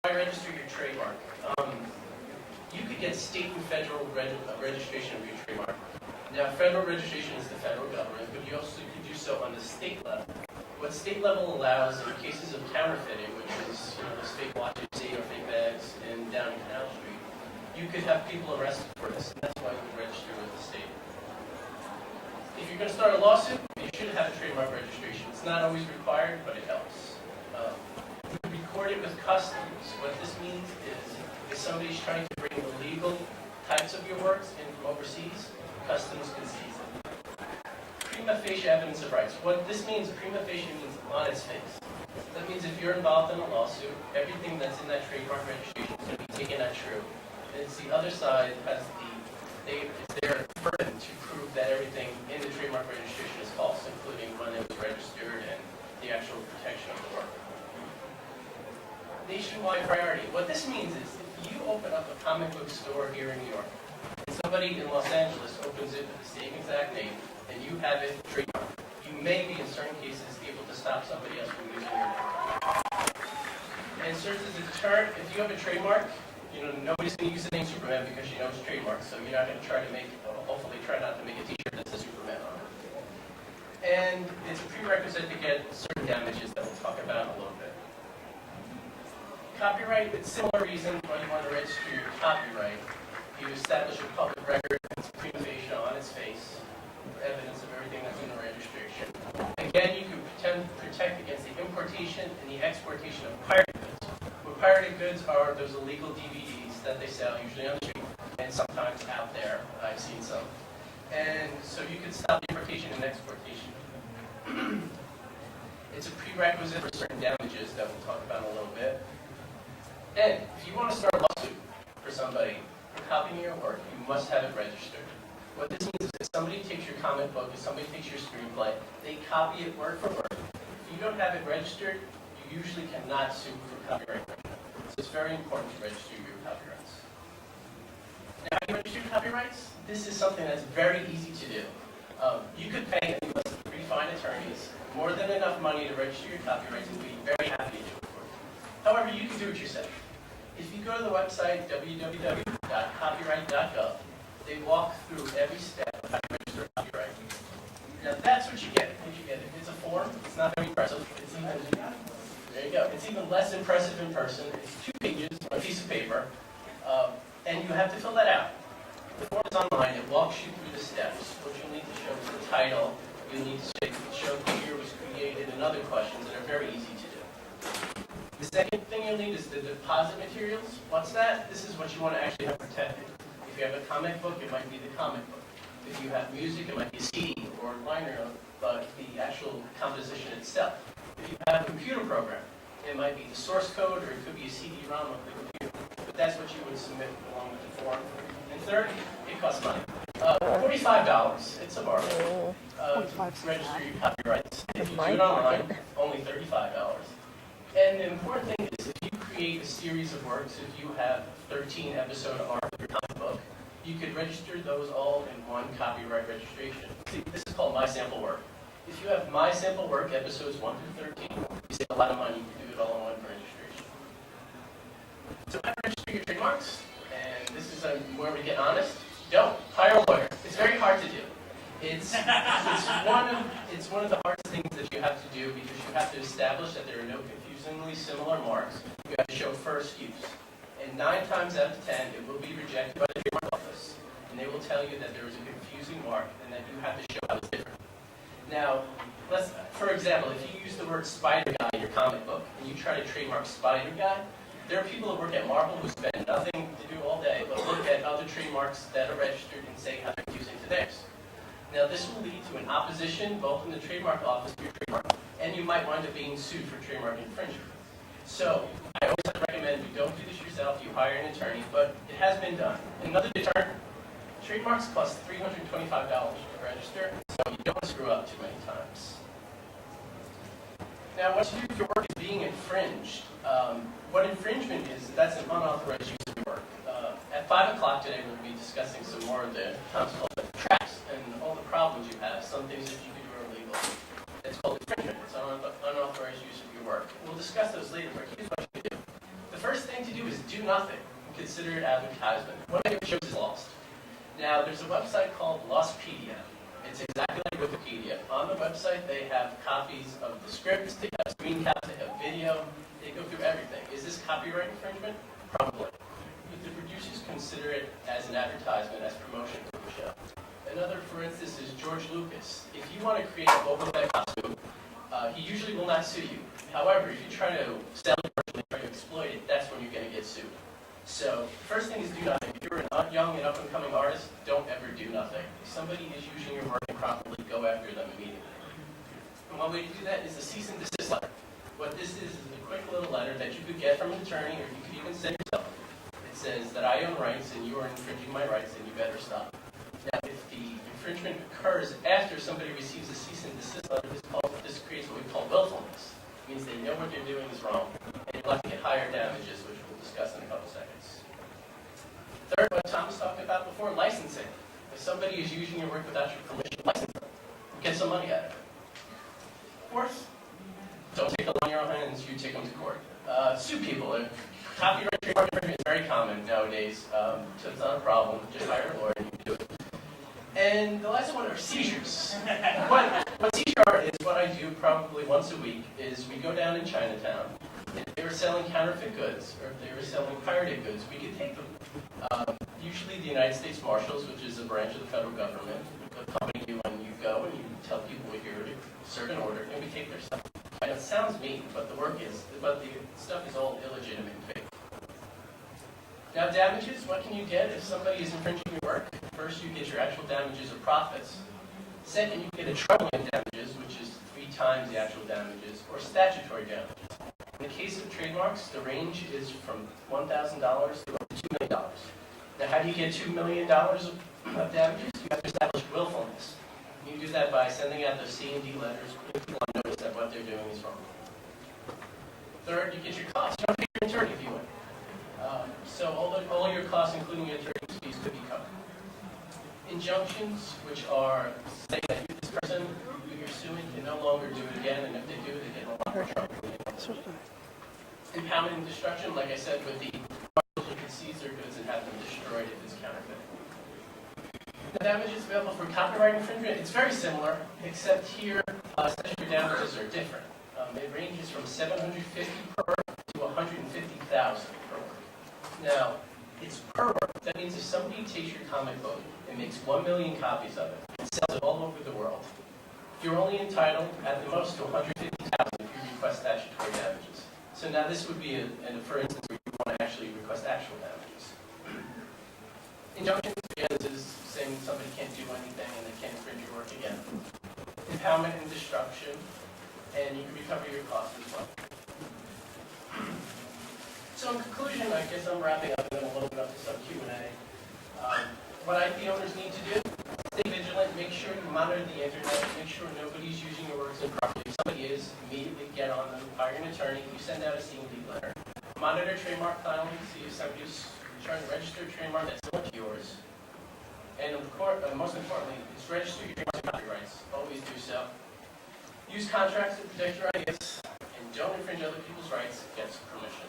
Why register your trademark? You could get state and federal registration of your trademark. Now, federal registration is the federal government, but you also could do so on the state level. What state level allows in cases of counterfeiting, which is those fake watches or fake bags down in Canal Street, you could have people arrested for this, and that's why you would register with the state. If you're going to start a lawsuit, you should have a trademark registration. It's not always required, but it helps. You can record it with customs. What this means is if somebody's trying to bring illegal types of your works in from overseas, customs can seize it. Prima facie evidence of rights. What this means, prima facie means on its face. That means if you're involved in a lawsuit, everything that's in that trademark registration is going to be taken as true. And it's the other side has it's their burden to prove that everything in the trademark registration is false, including when it was registered and the actual protection of the work. Nationwide priority. What this means is if you open up a comic book store here in New York, and somebody in Los Angeles opens it with the same exact name, and you have it trademarked, you may be, in certain cases, able to stop somebody else from using your name. And it serves as a deterrent. If you have a trademark, nobody's going to use the name Superman because you know it's trademarked, so you're not going to try to make, hopefully try not to make a t-shirt that says Superman on it. And it's a prerequisite to get certain damages that we'll talk about in a little bit. Copyright, it's a similar reason why you want to register your copyright. You establish a public record that's prima facie on its face, evidence of everything that's in the registration. Again, you can protect against the importation and the exportation of pirated goods. What pirated goods are those illegal DVDs that they sell, usually on the street, and sometimes out there. I've seen some. And so you can stop the importation and exportation. It's a prerequisite for certain damages that we'll talk about in a little bit. And if you want to start a lawsuit for somebody for copying your work, you must have it registered. What this means is if somebody takes your comic book, if somebody takes your screenplay, they copy it word for word. If you don't have it registered, you usually cannot sue for copyright infringement. So it's very important to register your copyrights. Now, how do you register your copyrights? This is something that's very easy to do. You could pay any less than 3 fine attorneys more than enough money to register your copyrights and be very happy to do it for you. However, you can do it yourself. If you go to the website www.copyright.gov, they walk through every step of how to register a copyright. Now that's what you get. It's a form. It's not very impressive. There you go. It's even less impressive in person. It's 2 pages on a piece of paper, and you have to fill that out. The form is online. It walks you through the steps. What you need to show is the title. You need to show the year it was created and other questions that are very easy to do. The second thing you'll need is the deposit materials. What's that? This is what you want to actually have protected. If you have a comic book, it might be the comic book. If you have music, it might be a CD or a liner of the actual composition itself. If you have a computer program, it might be the source code or it could be a CD-ROM of the computer. But that's what you would submit along with the form. And third, it costs money. $45. It's a bargain. Register your copyrights. If you do it online, only $35. And the important thing is, if you create a series of works, if you have 13-episode arc of your comic book, you could register those all in one copyright registration. See, this is called My Sample Work. If you have My Sample Work, episodes 1 through 13, you save a lot of money. You can do it all in one registration. So how to register your trademarks? And this is where we get honest. Don't. Hire a lawyer. It's very hard to do. It's one of the hardest things that you have to do because you have to establish that there are no confusingly similar marks. You have to show first use. And 9 times out of 10, it will be rejected by the trademark office. And they will tell you that there is a confusing mark and that you have to show how it's different. Now, for example, if you use the word Spider Guy in your comic book and you try to trademark Spider Guy, there are people who work at Marvel who spend nothing to do all day but look at other trademarks that are registered and say how they're confusing to theirs. Now, this will lead to an opposition both in the trademark office to your trademark, and you might wind up being sued for trademark infringement. So, I always recommend you don't do this yourself, you hire an attorney, but it has been done. Another deterrent, trademarks cost $325 to register, so you don't screw up too many times. Now, what to do if your work is being infringed? What infringement is, that's an unauthorized use of your work. At 5 o'clock today, we'll be discussing some more of the traps and all the problems you have. Some things that you can do are illegal. It's called infringement. It's unauthorized use of your work. We'll discuss those later, but here's what you do. The first thing thing to do is do nothing and consider it advertisement. What it shows is lost. Now, there's a website called Lostpedia. It's exactly like Wikipedia. On the website, they have copies of the scripts, they have screen caps, they have video, they go through everything. Is this copyright infringement? Probably. But the producers consider it as an advertisement, as promotion for the show. Another, for instance, is George Lucas. If you want to create a Boba Fett costume, he usually will not sue you. However, if you try to sell it or try to exploit it, that's when you're going to get sued. So, first thing is do nothing. If you're a young and up-and-coming artist, don't ever do nothing. If somebody is using your work improperly, go after them immediately. And one way to do that is a cease and desist letter. What this is a quick little letter that you could get from an attorney, or you could even send yourself. It says that I own rights and you are infringing my rights and you better stop. Now, if the infringement occurs after somebody receives a cease and desist letter, this creates what we call willfulness. It means they know what they're doing is wrong, and you'll have to get higher damages, which we'll discuss in a couple seconds. Third, what Tom was talking about before, licensing. If somebody is using your work without your permission, license them. Get some money out of it. Fourth, don't take the law in your own hands, you take them to court. Sue people. Copyright trademark infringement is very common nowadays, so it's not a problem. Just hire a lawyer and you can do it. And the last one are seizures. What seizure art is, what I do probably once a week, is we go down in Chinatown. If they were selling counterfeit goods, or if they were selling pirated goods, we could take them. Usually the United States Marshals, which is a branch of the federal government, accompany you when you go, and you tell people we're here to serve an order, and we take their stuff. And it sounds mean, but the stuff is all illegitimate and fake. Now, damages, what can you get if somebody is infringing your work? First, you get your actual damages or profits. Second, you get a tripling of damages, which is 3 times the actual damages, or statutory damages. In the case of trademarks, the range is from $1,000 to up to $2 million. Now, how do you get $2 million of damages? You have to establish willfulness. You do that by sending out those C&D letters, putting people on notice that what they're doing is wrong. Third, you get your costs. You don't pay your attorney if you win. So all your costs, including your attorney's fees, could be covered. Injunctions, which are saying that you, this person who you're suing, can no longer do it again, and if they do, they get in a lot more trouble. Impoundment and destruction, like I said, with the marshals, you can seize their goods and have them destroyed if it's counterfeit. The damages available for copyright infringement, it's very similar, except here, statutory damages are different. It ranges from $750 per work to $150,000 per work. Now, it's per work. That means if somebody takes your comic book and makes 1 million copies of it and sells it all over the world, you're only entitled at the most to $150,000 if you request statutory damages. So now this would be, for instance, where you want to actually request actual damages. Injunctions, again, this is saying somebody can't do anything and they can't infringe your work again. Impoundment and destruction, and you can recover your costs as well. So in conclusion, I guess I'm wrapping up and then we'll open up to some Q&A. What IP owners need to do, stay vigilant, make sure you monitor the internet, make sure nobody's using your works improperly. If somebody is, immediately get on them, hire an attorney, you send out a C&D letter. Monitor trademark filing, see if somebody's trying to register a trademark that's similar to yours. And most importantly, is register your trademarks and copyrights. Always do so. Use contracts to protect your ideas, and don't infringe other people's rights against permission.